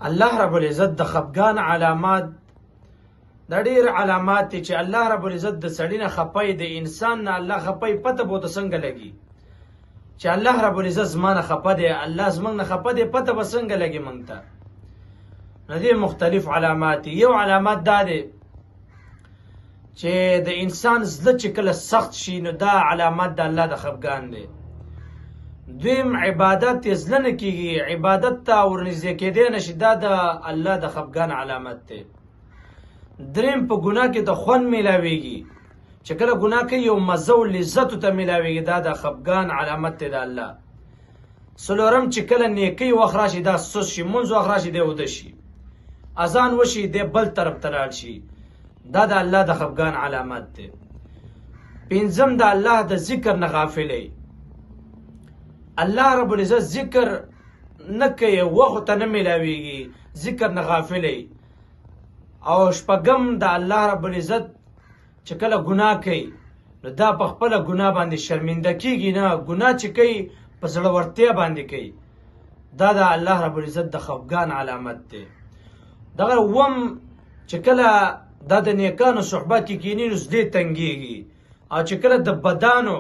الله رب العزت د خفګان علامات د ډېر علامات دي چې الله رب العزت د سړي نه خپي د انسان نه الله خپي پته بوته څنګه لګي چې الله رب العزت زما نه خپه دی الله زمونږ نه خپه دی پته به څنګه لګي مونږ ته نو دې مختلف علامات یو علامات دا دی چې د انسان زړه چې کله سخت شي نو دا علامات د الله د خفګان دی دویم عبادت یې زړه نه کېږي عبادت ته ورنږدې کېدی نه شي دا د الله د خفګان علامت دی دریم په ګناه کې د خوند میلاویږي چې کله ګناه کوي یو مزه او لذت ته میلاویږي دا د خفګان علامت دی د الله څلورم چې کله نیکۍ وخت راشي دا سست شي منځ وخت راشي دی اوده شي اذان وشي دی بل طرف ته لاړ شي دا د الله د خفګان علامت دی پنځم د الله د ذکر نه غافلی الله رب العزت ذکر نه کوي وخت ته نه میلاویږي ذکر نه غافلی او شپږم د الله رب العزت چې کله ګناه کوي نو دا په خپله ګناه باندې شرمنده کېږي نه ګناه چې کوي په زړورتیا باندې کوي دا د الله رب العزت د خفګان علامت دی دغه اووم چې کله دا د نیکانو صحبت کې کینی نو زړه تنګېږي او چې کله د بدانو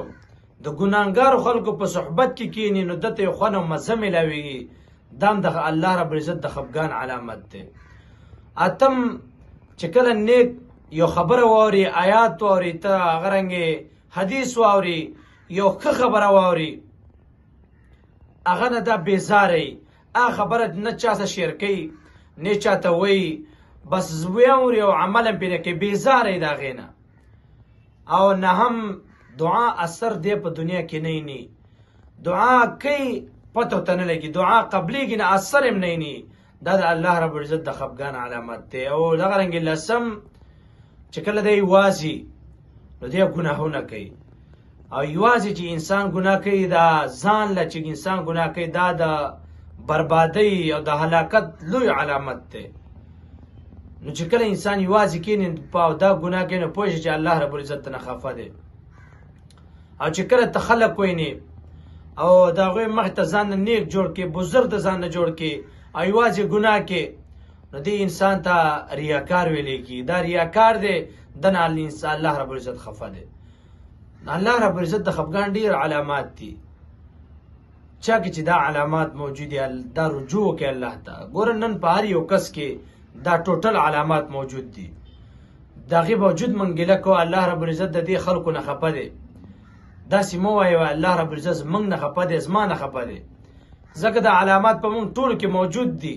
د ګناهګارو خلکو په صحبت کې کینی نو دته یو خوند او مزه میلاویږي دا هم د الله رب العزت د خفګان علامت دی اتم چې کله نیک یو خبره واوري آیات واوري ته هغه رنګې حدیث واوري یو ښه خبره واوري هغه نه دا بیزاری هغه خبره نه چا سره شیر کوي نه چاته وایي بس واوري او عمل هم پرې کوي بیزاری د هغې نه او نه هم دعا اثر دی په دنیا کې نه نی دعا کوي پته ته نه لګي دعا قبلېږي نه اثر هم نه نی دا د الله رب العزت د خفګان علامت دی او دغه رنګې لسم چې کله دی یوازې نو دی ګناهونه کوي او یوازې چې انسان ګناه کوي دا ځان له چې انسان ګناه کوي دا د بربادۍ او د هلاکت لوی علامت دی نو چې کله انسان یوازې کیني په دا ګناه کوي نو پوه شي چې الله رب العزت نه خفه دی او چې کله ته خلک ویني او د هغوی مخې ته ځان نیک جوړ کړي بزرګ د ځان نه جوړ کړي او یوازې ګناه کې نو دې انسان ته ریاکار ویلی کېږي دا ریاکار دی دنه الله رب العزت خفه دی الله رب العزت د خفګان ډېر علامات دي چا کې چې دا علامات موجود دي دا رجوع وکړي الله ته ګوره نن په هر یو کس کې دا ټوټل علامات موجود دي د هغې باوجود موږ ګیله کوو الله رب العزت د دې خلکو نه خفه دی داسې مه وایه الله رب العزت زموږ نه خفه دی زما نه خفه دی ځکه دا علامات په موږ ټولو کې موجود دي